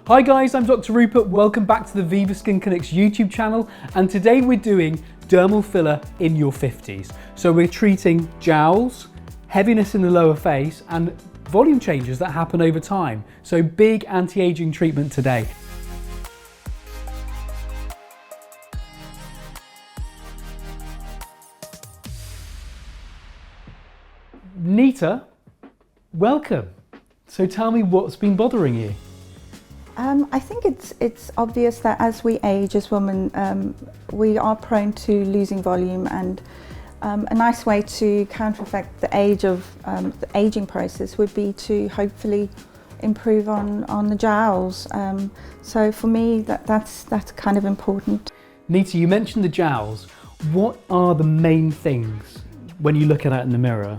Hi guys, I'm Dr. Rupert. Welcome back to the VIVA Skin Clinic's YouTube channel, and today we're doing dermal filler in your 50s. So we're treating jowls, heaviness in the lower face, and volume changes that happen over time. So big anti-aging treatment today. Nita, welcome. So tell me what's been bothering you. I think it's obvious that as we age as women, we are prone to losing volume, and a nice way to counter-effect the the aging process would be to hopefully improve on the jowls. So for me, that's kind of important. Nita, you mentioned the jowls. What are the main things when you look at it in the mirror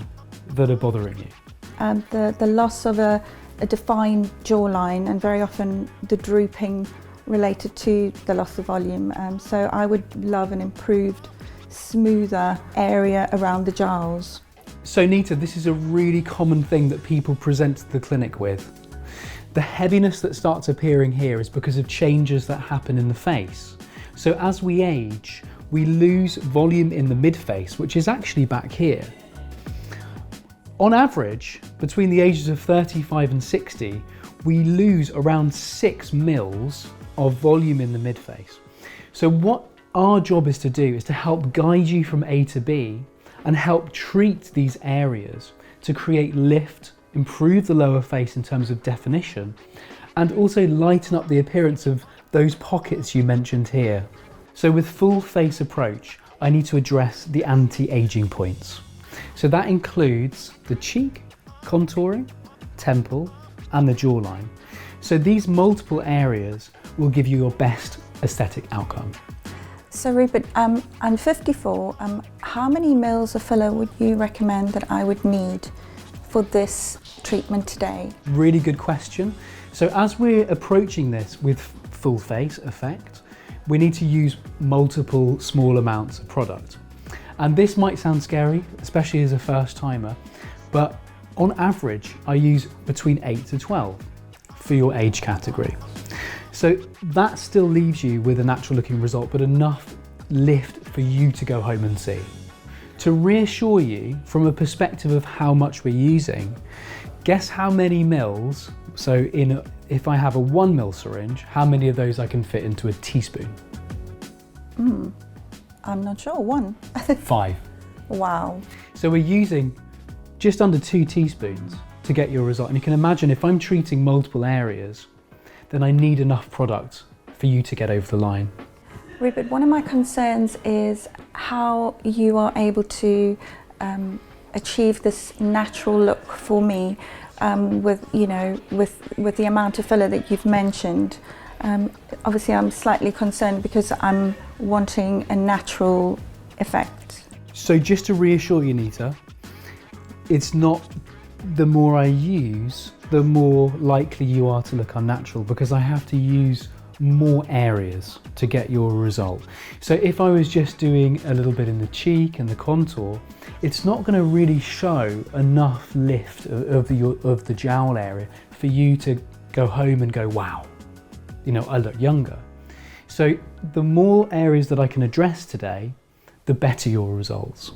that are bothering you? The loss of a defined jawline, and very often the drooping related to the loss of volume. So I would love an improved, smoother area around the jowls. So Nita, this is a really common thing that people present to the clinic with. The heaviness that starts appearing here is because of changes that happen in the face. So as we age, we lose volume in the mid-face, which is actually back here. On average, between the ages of 35 and 60, we lose around 6 mils of volume in the mid-face. So what our job is to do is to help guide you from A to B and help treat these areas to create lift, improve the lower face in terms of definition, and also lighten up the appearance of those pockets you mentioned here. So with full face approach, I need to address the anti-aging points. So that includes the cheek, contouring, temple, and the jawline. So these multiple areas will give you your best aesthetic outcome. So Rupert, I'm 54. How many mils of filler would you recommend that I would need for this treatment today? Really good question. So as we're approaching this with full face effect, we need to use multiple small amounts of product. And this might sound scary, especially as a first timer, but on average, I use between 8 to 12 for your age category. So that still leaves you with a natural looking result, but enough lift for you to go home and see. To reassure you from a perspective of how much we're using, guess how many mils, so if I have a 1 mil syringe, how many of those I can fit into a teaspoon? I'm not sure, 1. 5. Wow. So we're using just under 2 teaspoons to get your result. And you can imagine if I'm treating multiple areas, then I need enough product for you to get over the line. Rupert, one of my concerns is how you are able to achieve this natural look for me with the amount of filler that you've mentioned. Obviously I'm slightly concerned because I'm wanting a natural effect. So just to reassure you, Nita, it's not the more I use, the more likely you are to look unnatural, because I have to use more areas to get your result. So if I was just doing a little bit in the cheek and the contour, it's not going to really show enough lift of the jowl area for you to go home and go, wow, I look younger. So the more areas that I can address today, the better your results.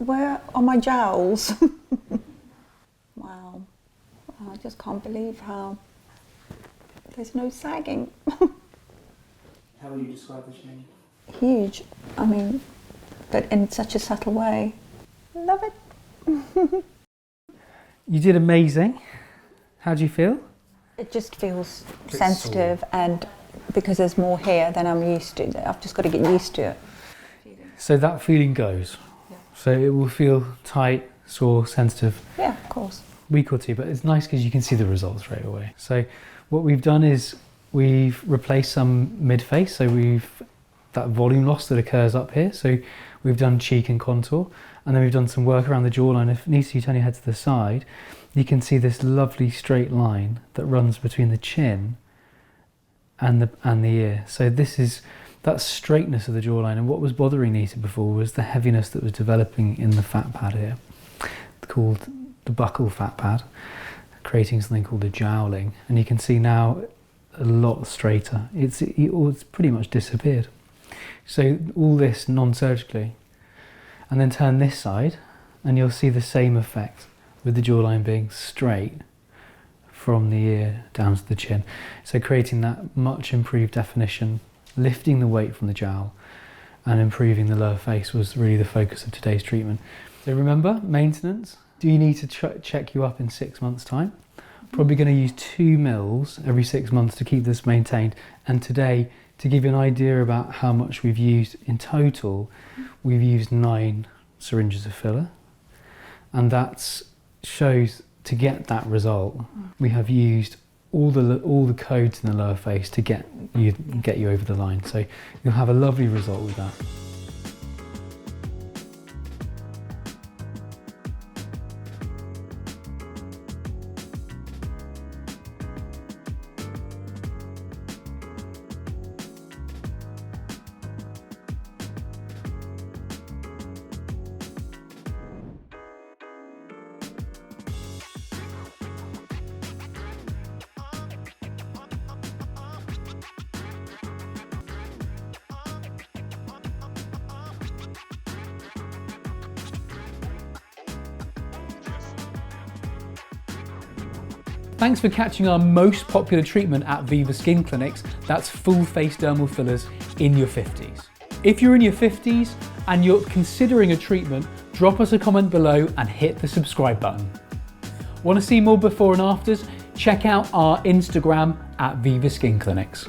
Where are my jowls? Wow. I just can't believe how there's no sagging. How would you describe the change? Huge. I mean, but in such a subtle way. Love it. You did amazing. How do you feel? It just feels sensitive, and because there's more hair than I'm used to, I've just got to get used to it. So that feeling goes. Yeah. So it will feel tight, sore, sensitive. Yeah, of course. Week or two, but it's nice because you can see the results straight away. So what we've done is we've replaced some mid-face, so we've that volume loss that occurs up here. So we've done cheek and contour, and then we've done some work around the jawline. If Nita, you turn your head to the side, you can see this lovely straight line that runs between the chin and the ear. So this is that straightness of the jawline, and what was bothering Nita before was the heaviness that was developing in the fat pad here, called the buccal fat pad, creating something called a jowling. And you can see now a lot straighter. It's pretty much disappeared. So all this non-surgically, and then turn this side and you'll see the same effect with the jawline being straight from the ear down to the chin. So creating that much improved definition, lifting the weight from the jowl and improving the lower face was really the focus of today's treatment. So remember, maintenance. Do you need to check you up in 6 months' time? Probably going to use 2 mils every 6 months to keep this maintained. And today, to give you an idea about how much we've used in total, we've used 9 syringes of filler. And that shows, to get that result, we have used all the codes in the lower face to get you over the line. So you'll have a lovely result with that. Thanks for catching our most popular treatment at VIVA Skin Clinics, that's full face dermal fillers in your 50s. If you're in your 50s and you're considering a treatment, drop us a comment below and hit the subscribe button. Want to see more before and afters? Check out our Instagram at VIVA Skin Clinics.